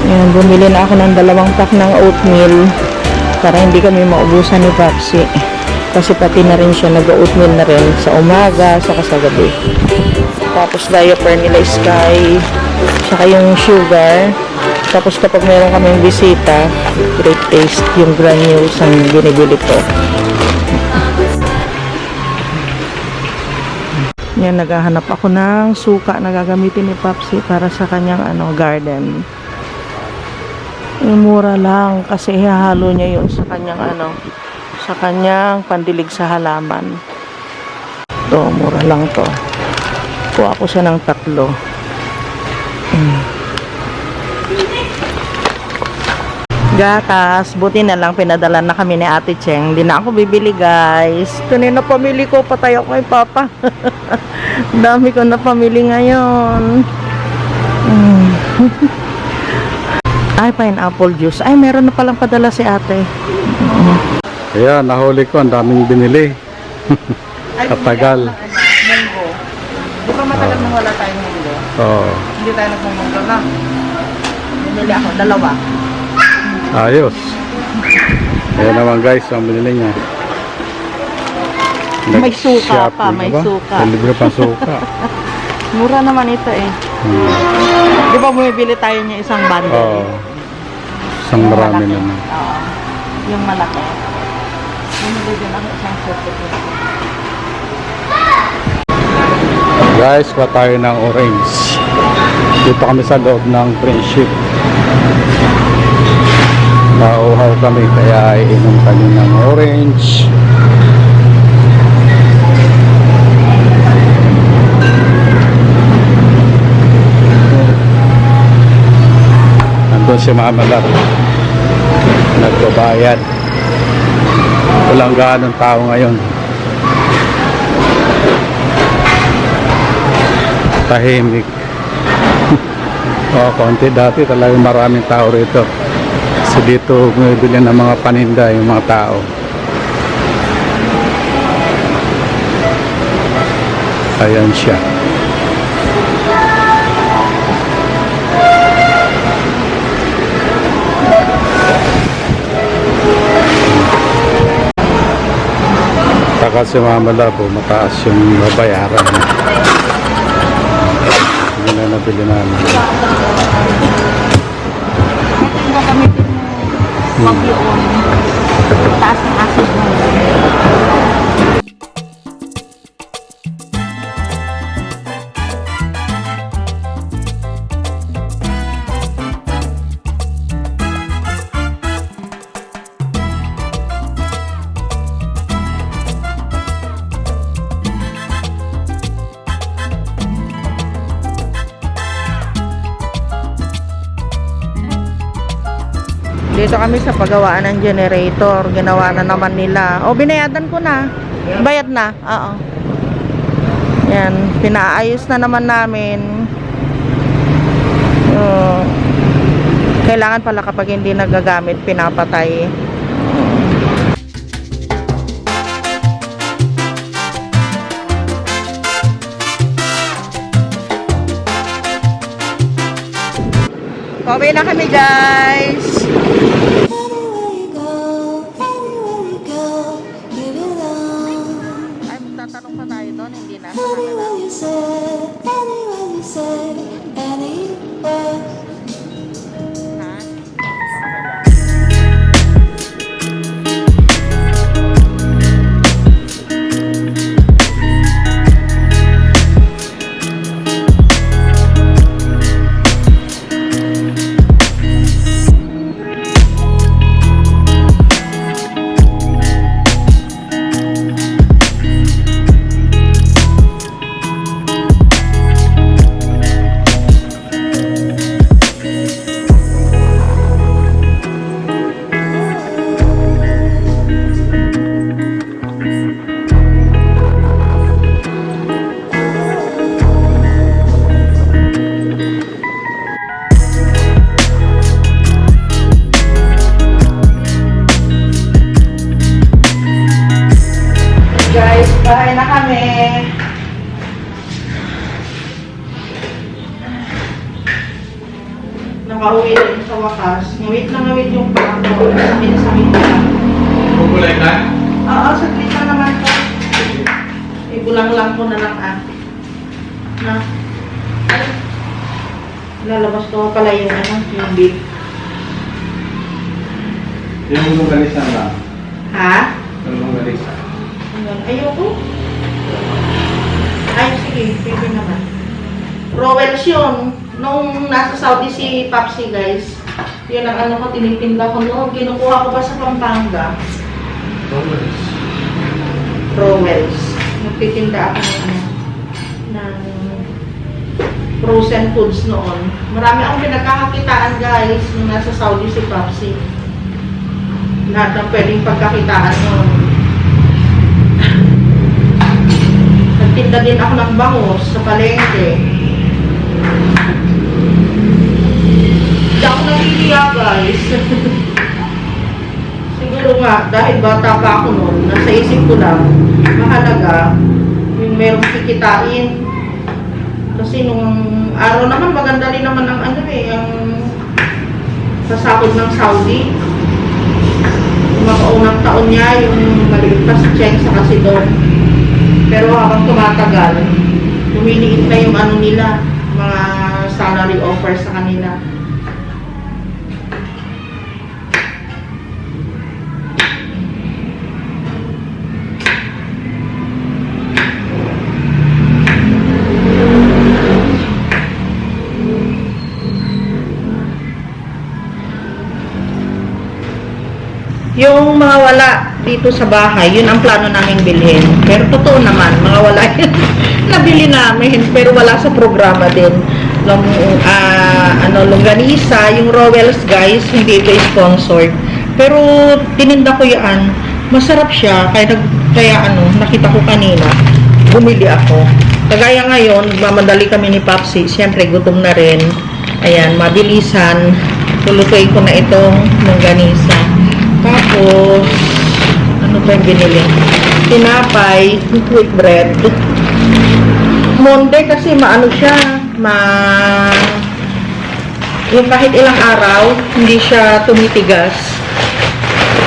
Ayan, bumili na ako ng 2 pack ng oatmeal para hindi kami maubusan ni Papsi. Kasi pati na rin siya nag-oatmeal na rin sa umaga, saka sa gabi. Tapos diaper nila Sky, saka yung sugar. Tapos kapag meron kaming bisita, Great Taste yung granules ang binibili ko. Yan, naghahanap ako ng suka na gagamitin ni Papsi para sa kanyang garden. Mura lang kasi ihahalo niya yun sa kanyang sa kanyang pandilig sa halaman. To, mura lang to. Kuha ko siya ng 3. Gatas, buti na lang pinadala na kami ni Ate Cheng. Hindi na ako bibili, guys. Kanina pamili ko, patay ako kay Papa. Dami ko na pamili ngayon. Ay, pineapple juice. Ay, meron na palang padala si Ate. Ayan, nahuli ko. Ang daming binili. Katagal. Munggo. Di ba matagal nang wala tayong munggo? Oo. Hindi tayo nagmumunggo na. Bumili ako, 2. Ayos. Ayan naman guys, ang binili niya. May suka pa, may suka. May libre pang suka. Mura naman ito eh. Di ba bumibili tayo niya isang bundle? Oo. Isang marami naman. Oo. Yung malaki. Bumili din ako isang suka. Guys, kuha tayo ng orange. Dito kami sa loob ng Friendship. Nauhaw kami kaya inom kami ng orange. Nandun si Mama Lar nagbabayad. Walang ganong tao ngayon. Tahimik. Konti dati talagang maraming tao rito. Kasi dito bumibili ng mga paninda yung mga tao. Ayan siya. Saka si Mama Labo, mataas yung babayaran. Hindi na nabili namin. Wag yun. Taas ng acid mo. Dito kami sa paggawaan ng generator. Ginawa na naman nila. O, binayadan ko na. Bayad na. Oo. Yan. Pinaayos na naman namin. Kailangan pala kapag hindi nagagamit, pinapatay. Pauwi na kami, guys. Ay, tatanong pa tayo doon, hindi na. din sa wakas. Ngawit na ngawit yung paa ko. Sakit na. Bubulay ka? Oo, saglit na naman po. Ibulang-lang ko na lang na. Ay. Lalabas ko pala yung yung beef. Yung longganisa na. Ha? Yung longganisa. Ayoko. Ay, sige. Pwede naman. Rowells yun. Nung nasa Saudi si Papsi, guys. Yun ang ano ko, tinitinda ko noon. Kinukuha ko pa sa Pampanga. Rowells. Nagtitinda ako ng frozen foods noon. Marami akong pinagkakakitaan, guys, nung nasa Saudi si Papsi. Lahat ng pwedeng pagkakitaan noon. Nagtinda din ako ng bangus sa palengke. Hindi ako nabiliya, guys. Siguro nga, dahil bata pa ako noon, nasa isip ko lang, mahalaga, yung merong kikitain. Kasi nung araw naman, maganda rin naman ang ang sasakot ng Saudi. Yung mga unang taon niya, yung maliit pa si Cheng sa Kasidong. Pero habang tumatagal, lumiliit na yung ano nila, mga salary offer sa kanila. Yung mga wala dito sa bahay, yun ang plano naming bilhin. Pero totoo naman, mga wala yun. Nabili namin, pero wala sa programa din. Longganisa, yung Rowells, guys, hindi ito sponsored. Pero tininda ko yan. Masarap siya, kaya nakita ko kanina, bumili ako. Kagaya ngayon, mamadali kami ni Papsi, siyempre gutom na rin. Ayan, mabilisan. Tulutuin ko na itong longganisa. Tapos, ano pa yung binili? Tinapay, wheat bread. Monday kasi maano siya, yung kahit ilang araw, hindi siya tumitigas.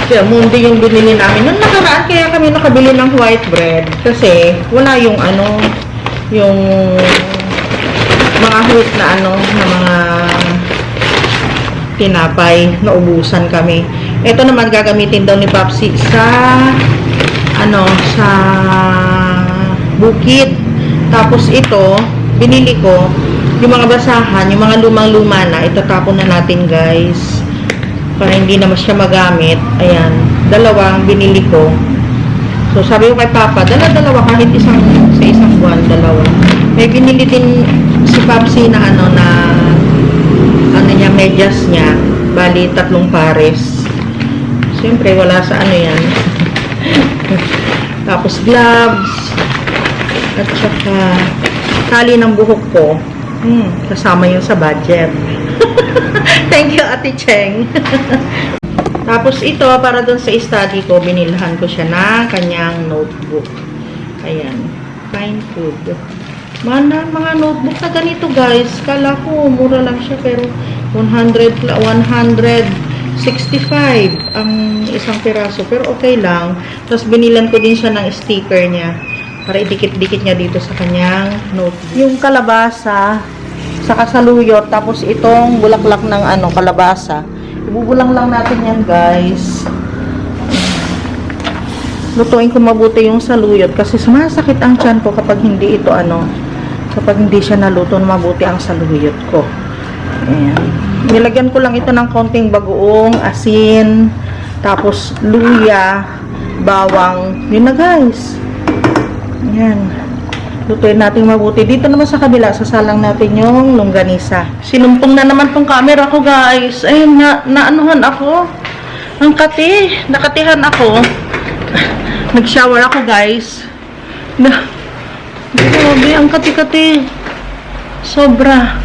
Kaya Monday yung binili namin. Nung nakaraan, kaya kami nakabili ng white bread. Kasi, wala yung yung mga wheat na na mga tinapay, naubusan kami. Ito naman gagamitin daw ni Papsi sa sa bukid. Tapos ito, binili ko yung mga basahan, yung mga lumang-luma na, itatapon na natin, guys. Para hindi naman siya magamit. Ayan, dalawang binili ko. So sabi ko kay Papa, dalawa kahit sa isang buwan, dalawa. May binili din si Papsi na niya, medyas niya, bali 3 pares. Siyempre, wala sa yan. Tapos, gloves. At saka, tali ng buhok ko. Kasama yun sa budget. Thank you, Ate Cheng. Tapos, ito, para dun sa study ko, binilhan ko siya na kanyang notebook. Ayan. Fine food. Mga notebook na ganito, guys. Kala ko, mura lang siya, pero 165 ang isang piraso, pero okay lang. Tapos binilan ko din siya ng sticker niya para idikit-dikit niya dito sa kanyang notebook. Yung kalabasa sa kasaluyot, tapos itong bulaklak ng kalabasa. Ibubulang lang natin yan, guys. Lutuin ko mabuti yung saluyot kasi sumasakit ang tiyan ko kapag hindi ito kapag hindi siya naluto na mabuti ang saluyot ko. Ayan. Nilagyan ko lang ito ng konting bagoong, asin, tapos luya, bawang. Yun na, guys. Ayan. Lutuin natin mabuti. Dito naman sa kabila, sasalang natin yung longganisa. Sinumpong na naman tong camera ko, guys. Ayun, naanuhan ako. Ang kati. Nakatihan ako. Nag-shower ako, guys. Grabe, ang kati-kati. Sobra.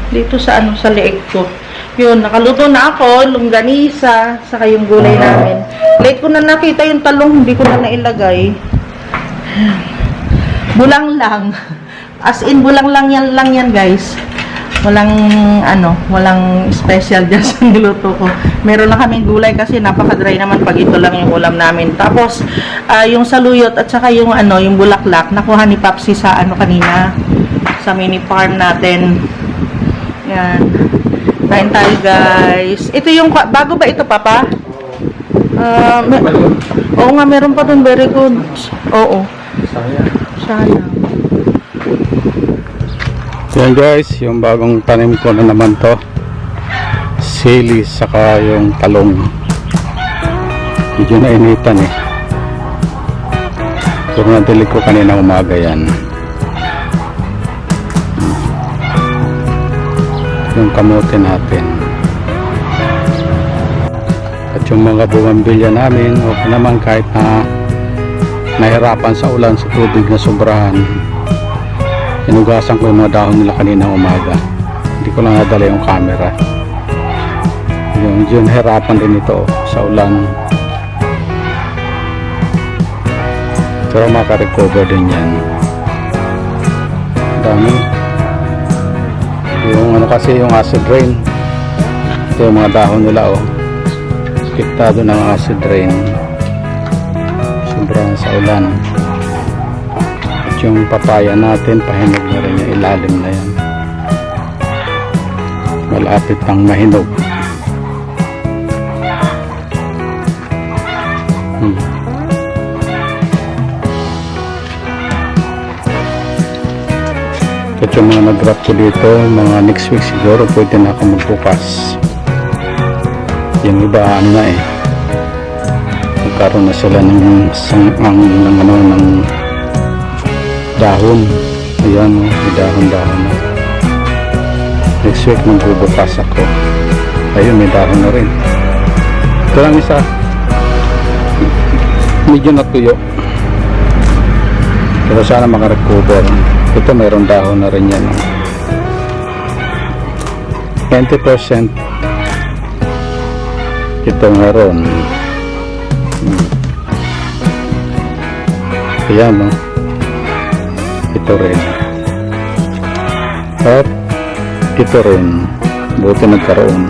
Dito sa sa leeg ko. Yun, nakaluto na ako, longganisa, saka yung gulay namin. Late ko na nakita yung talong, hindi ko na nailagay. Bulang lang. As in, bulang lang yan, guys. Walang walang special dyan sa niluto ko. Meron lang kaming gulay kasi napaka-dry naman pag ito lang yung ulam namin. Tapos yung saluyot at saka yung yung bulaklak nakuha ni Papsi sa kanina sa mini farm natin. Yan. Kain tayo, guys. Ito yung bago ba ito, Papa? Oo nga, meron pa dun. Very good. Oo. Sayang. Yan guys, yung bagong tanim ko na naman to. Sili saka yung talong. Medyo nainitan eh. Pero nadilig ko kanina umaga yan. Yung kamote natin. At yung mga buwambilya namin, okay naman kahit na nahirapan sa ulan, sa tubig na sobrahan. Inugasan ko yung mga dahon nila kanina umaga. Hindi ko lang nadala yung camera. Yung hirapan din ito sa ulan. Pero makarecover din yan. Dami. Yung kasi yung acid rain. Ito yung mga dahon nila Apektado ng acid rain. Sobrang sa ulan. Yung papaya natin pahinog na rin yung ilalim na yan, malapit ng mahinog. At yung mga nag-drop ko dito, mga next week siguro pwede na ako magbukas. Yung iba nagkaroon na sila ng dahon. Ayan may dahon-dahon na. Next week magbubukas ako. Ayun, may dahon na rin. Ito lang isa. Medyo natuyo. Pero sana makarecover. Ito mayroong dahon na rin yan. 20% ito meron. Ayan ito rin. At ito rin. Buti nagkaroon.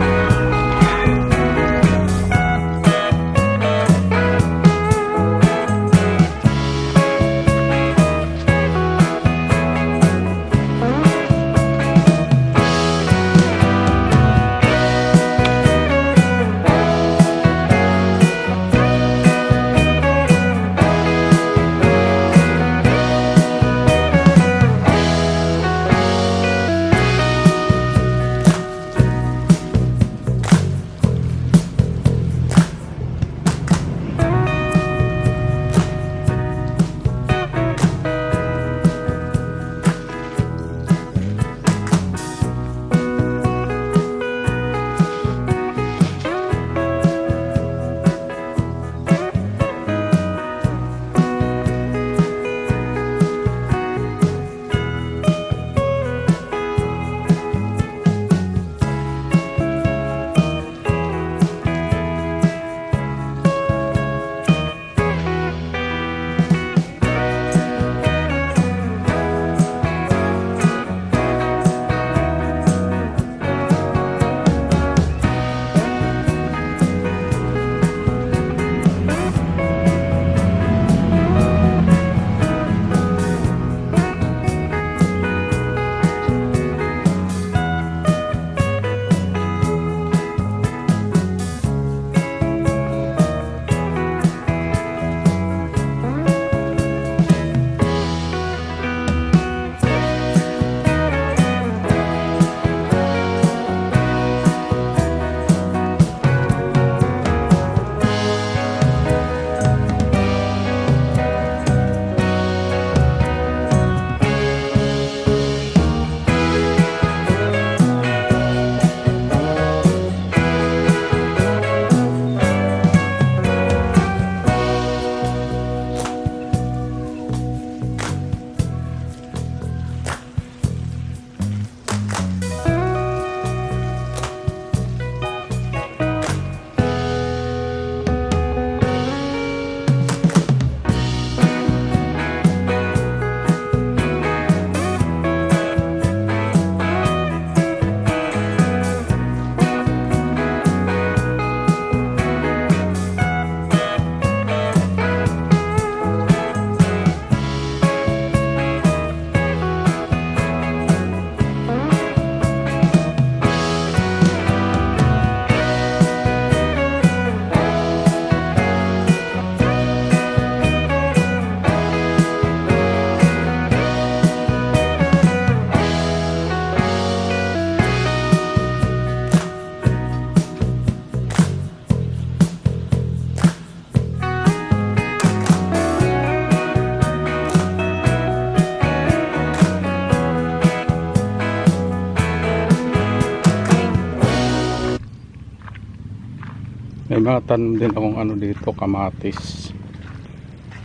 May mga tanim din akong ano dito, kamatis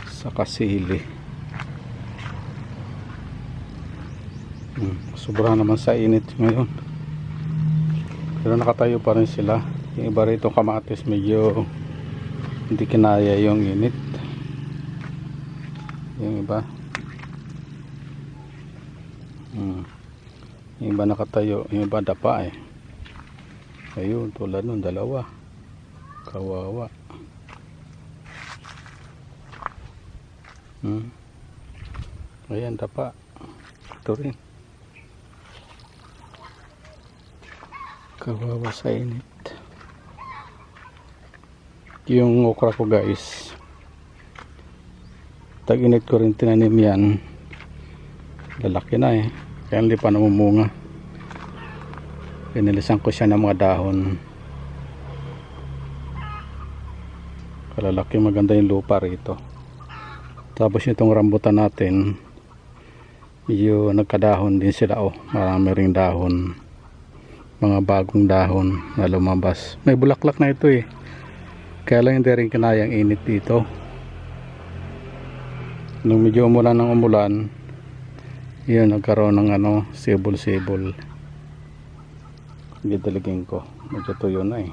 sa kasili. Sobra naman sa init ngayon. Pero nakatayo pa rin sila. Yung iba rito kamatis medyo hindi kinaya yung init. Yung iba yung iba nakatayo, yung iba dapa eh. Ayun, tulad nun, dalawa. Kawawa. Ayan, dapa. Ito rin. Kawawa sa init. Yung okra ko guys, tag-init ko rin tinanim yan. Lalaki na eh, kaya hindi pa namumunga. Pinilisan ko siya ng mga dahon. Kalalaki, maganda yung lupa rito. Tapos itong rambutan natin, yung nagkadahon din sila. Marami ring dahon, mga bagong dahon na lumabas. May bulaklak na ito eh, kaya lang hindi rin kinayang init dito. Nung medyo umulan ng umulan, yun, nagkaroon ng ano, sibol-sibol. Gidaligin ko, medyo tuyo na eh.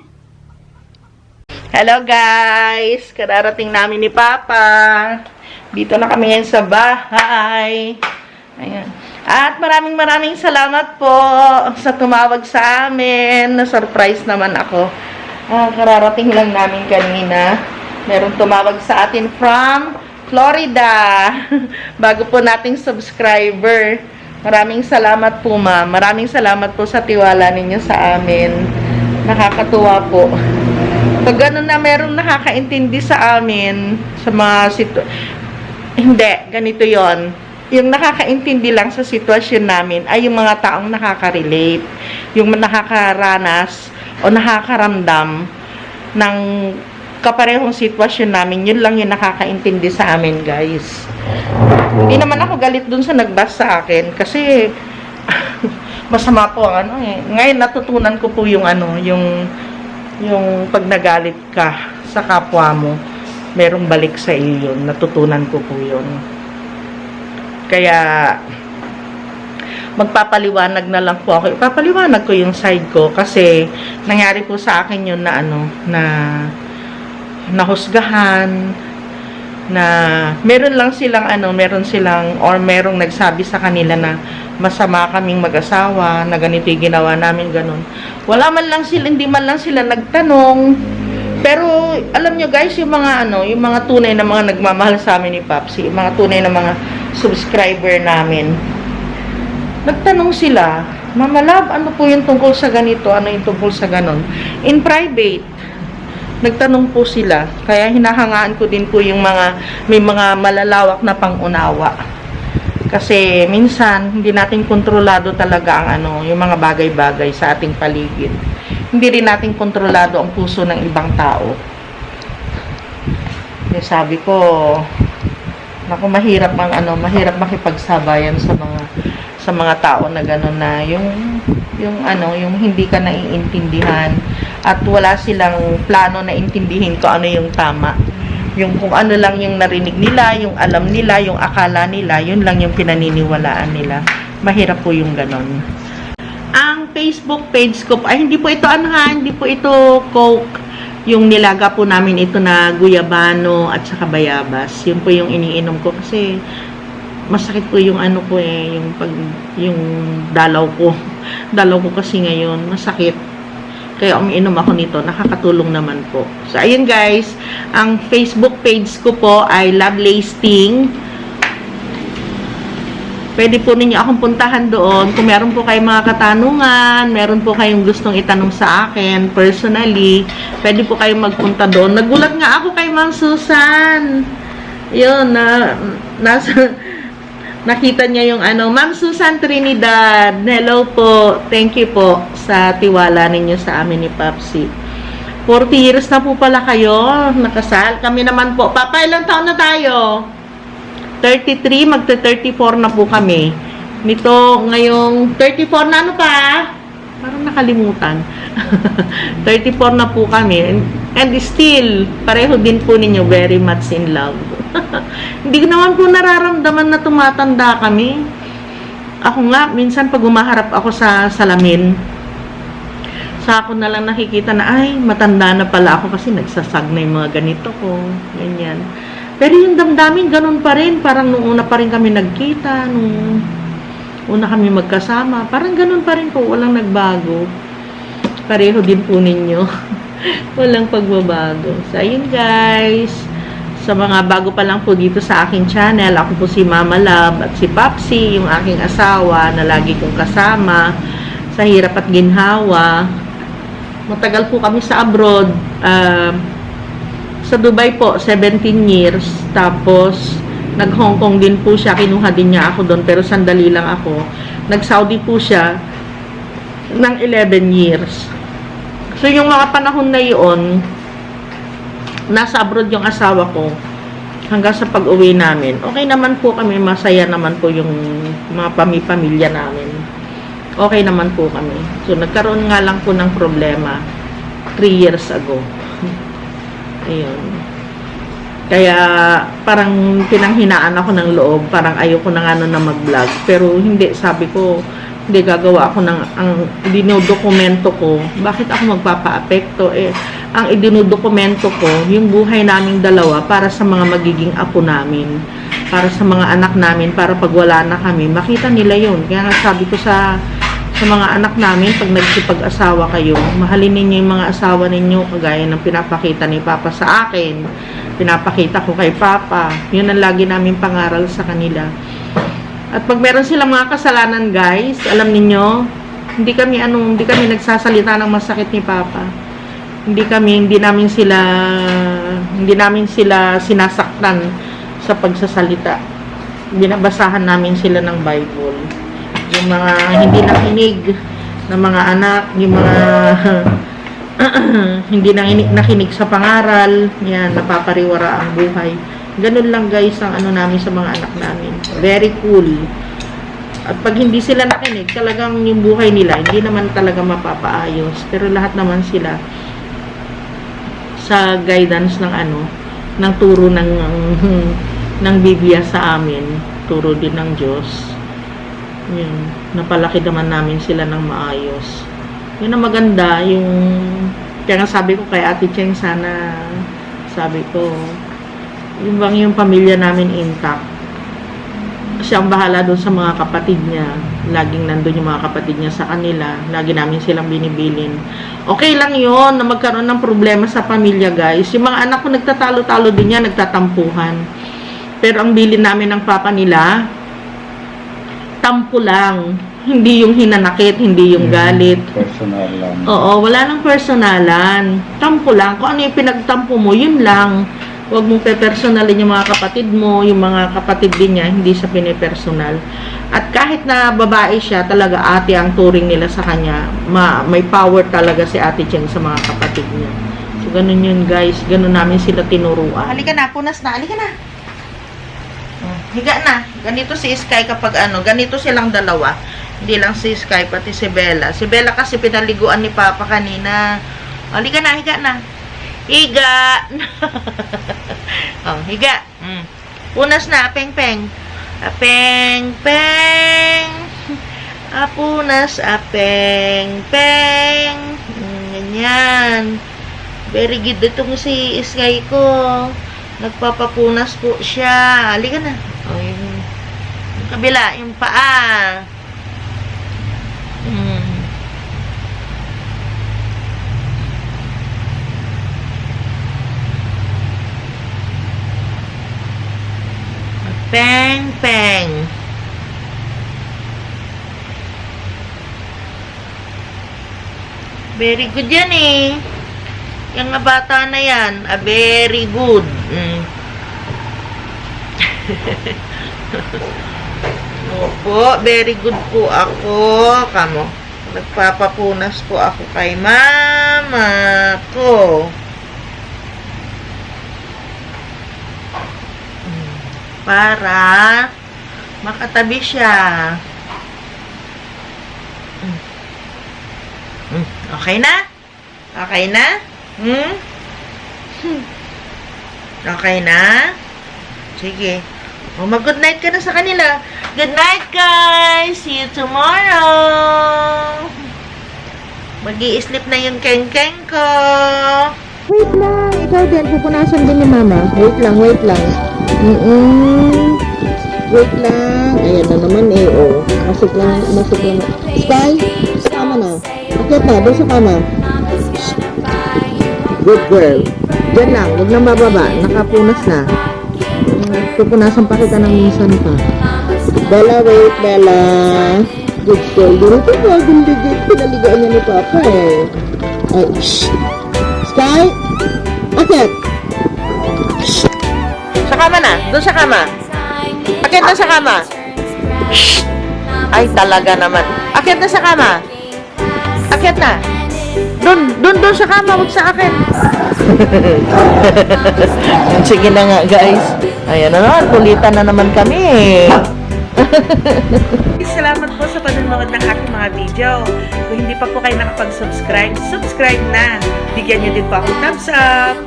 Hello guys! Kararating namin ni Papa. Dito na kami ngayon sa bahay. Ayan. At maraming salamat po sa tumawag sa amin. Na-surprise naman ako. Kararating lang namin kanina. Merong tumawag sa atin from Florida. Bago po nating subscriber. Maraming salamat po, ma'am. Maraming salamat po sa tiwala ninyo sa amin. Nakakatuwa po. Pag gano'n na merong nakakaintindi sa amin, sa mga hindi, ganito yon. Yung nakakaintindi lang sa sitwasyon namin ay yung mga taong nakaka-relate, yung nakakaranas o nakakaramdam ng kaparehong sitwasyon namin, yun lang yung nakakaintindi sa amin, guys. Hindi naman ako galit dun sa nagbasa sa akin kasi masama po ang ano eh. Ngayon natutunan ko po yung ano, yung pag nagalit ka sa kapwa mo, merong balik sa iyo yun. Natutunan ko po yun. Kaya magpapaliwanag na lang po ako. Ipapaliwanag ko yung side ko kasi nangyari po sa akin yun na ano, na nahusgahan, na meron lang silang ano, meron silang or merong nagsabi sa kanila na masama kaming mag-asawa, na ganito yung ginawa namin, ganun. Wala man lang sila, hindi man lang sila nagtanong. Pero alam nyo guys, yung mga ano, yung mga tunay na mga nagmamahal sa amin ni Papsi, yung mga tunay na mga subscriber namin, nagtanong sila, Mama Love, ano po yung tungkol sa ganito, ano yung tungkol sa ganon, in private. Nagtanong po sila, kaya hinahangaan ko din po yung mga, may mga malalawak na pangunawa. Kasi minsan, hindi natin kontrolado talaga ang ano, yung mga bagay-bagay sa ating paligid. Hindi rin natin kontrolado ang puso ng ibang tao. Kaya sabi ko, naku, mahirap ang ano, mahirap makipagsabayan sa mga tao na gano'n na yung ano, yung hindi ka naiintindihan at wala silang plano na intindihin kung ano yung tama. Yung kung ano lang yung narinig nila, yung alam nila, yung akala nila, yun lang yung pinaniniwalaan nila. Mahirap po yung ganon. Ang Facebook page ko, ay hindi po ito ano ha, hindi po ito Coke. Yung nilaga po namin ito na guyabano at saka bayabas. Yun po yung iniinom ko kasi masakit po yung ano ko eh, yung dalaw ko. Dalaw ko kasi ngayon, masakit. Kaya umiinom ako nito, nakakatulong naman po. So, ayun guys, ang Facebook page ko po ay Lovelace Ting. Pwede po ninyo akong puntahan doon. Kung meron po kayong mga katanungan, meron po kayong gustong itanong sa akin, personally, pwede po kayong magpunta doon. Nagulat nga ako kay Ma'am Susan. Yun, nakita niya yung ano, Ma'am Susan Trinidad, hello po, thank you po sa tiwala ninyo sa amin ni Papsi. 40 years na po pala kayo nakasal. Kami naman po, Papa, ilang taon na tayo? 33, magta-34 na po kami. Nito, ngayong 34 na ano pa? Parang nakalimutan. 34 na po kami. And still, pareho din po ninyo very much in love. Hindi ko naman po nararamdaman na tumatanda kami. Ako nga, minsan pag umaharap ako sa salamin, sa ako na lang nakikita na, ay, matanda na pala ako kasi nagsasag na yung mga ganito ko. Ganyan. Pero yung damdamin, ganun pa rin. Parang nung una pa rin kami nagkita, nung una kami magkasama. Parang ganun pa rin po, walang nagbago. Pareho din po ninyo. Walang pagbabago. So, ayun guys. Sa mga bago pa lang po dito sa aking channel, ako po si Mama Love at si Papsi, yung aking asawa na lagi kong kasama sa hirap at ginhawa. Matagal po kami sa abroad. Sa Dubai po, 17 years. Tapos, nag-Hong Kong din po siya. Kinuha din niya ako doon, pero sandali lang ako. Nag-Saudi po siya ng 11 years. So, yung mga panahon na yun, nasa abroad yung asawa ko hanggang sa pag-uwi namin. Okay naman po kami, masaya naman po yung mga pamilya namin. Okay naman po kami. So, nagkaroon nga lang po ng problema 3 years ago. Ayun. Kaya, parang pinanghinaan ako ng loob. Parang ayoko na nga na mag-vlog. Pero, hindi. Sabi ko, hindi gagawa ako ng ang dinodokumento ko. Bakit ako magpapa-apekto? Ang idinudokumento ko, yung buhay naming dalawa para sa mga magiging apo namin, para sa mga anak namin, para pag wala na kami, makita nila yun. Kaya nga sabi ko sa mga anak namin, pag nagsipag-asawa kayo, mahalin ninyo yung mga asawa ninyo, kagaya ng pinapakita ni Papa sa akin, pinapakita ko kay Papa. Yun ang lagi namin pangaral sa kanila. At pag meron silang mga kasalanan, guys, alam niyo, hindi kami nagsasalita ng masakit ni Papa. Hindi namin sila sinasaktan sa pagsasalita. Binabasahan namin sila ng Bible. Yung mga hindi nakinig na mga anak, yung mga hindi nakinig sa pangaral, yan, napapariwara ang buhay. Ganun lang guys ang ano namin sa mga anak namin. Very cool. At pag hindi sila nakinig, talagang yung buhay nila, hindi naman talaga mapapaayos. Pero lahat naman sila sa guidance ng turo ng Biblia sa amin, turo din ng Diyos. Yun, napalaki naman namin sila ng maayos. Yun ang maganda, kaya nga sabi ko kay Ate Cheng, sana, sabi ko, yung pamilya namin intact. Siyang bahala doon sa mga kapatid niya. Laging nandun yung mga kapatid niya sa kanila. Lagi namin silang binibilin. Okay lang yon na magkaroon ng problema sa pamilya, guys. Yung mga anak ko nagtatalo-talo din yan, nagtatampuhan. Pero ang bilin namin ng papa nila, tampo lang. Hindi yung hinanakit, hindi yung galit. Personal lang. Oo, wala nang personalan. Tampo lang. Kung ano yung pinagtampo mo, yun lang. Huwag mong pe-personalin yung mga kapatid mo, yung mga kapatid din niya, hindi siya pinipersonal. At kahit na babae siya, talaga ate ang turing nila sa kanya. May power talaga si Ate Cheng sa mga kapatid niya. So, ganun yun guys. Ganun namin sila tinuruan. Halika na, punas na. Halika na. Higa na. Ganito si Sky kapag ganito silang dalawa. Hindi lang si Sky, pati si Bella. Si Bella kasi pinaliguan ni Papa kanina. Halika na, higa na. Higa. Higa. Punas na, apeng-peng. Apeng-peng. Apunas, apeng-peng. Ganyan. Very good. Itong si Sky ko. Nagpapapunas po siya. Halika na. Yung kabila, yung paa. Peng, peng. Very good yan eh. Yung nga bata na yan. Very good. Opo, very good po ako. Kamo. Nagpapapunas po ako kay mama ko. Para makatabi siya. Okay na? Okay na? Okay na? Sige. O, mag-good night ka na sa kanila. Good night, guys! See you tomorrow! Mag-i-sleep na yung keng-keng ko. Wait lang. Ikaw din. Pupunasan din ni Mama. Wait lang. Wait lang. Ayan na naman eh. Oh. Masok lang. Sky, sa kama na. Akit na. Doon sa kama. Good girl. Diyan lang. Huwag nang bababa. Nakapunas na. Pupunasan pa kita ng minsan pa. Bella, wait, Bella. Good girl. Dito pa. Gundigit. Pinaligaan niya ni Papa eh. Ay, shh. Sky? Akit! Shh. Sa kama na. Doon sa kama. Akit na sa kama. Shh. Ay, talaga naman. Akit na sa kama. Akit na. Doon sa kama. Huwag sa akin. Sige na nga, guys. Ayan na naman. Kulitan na naman kami. Salamat po sa panonood ng aking mga video. Kung hindi pa po kayo nakapag-subscribe, subscribe na. Bigyan niyo din po ako thumbs up.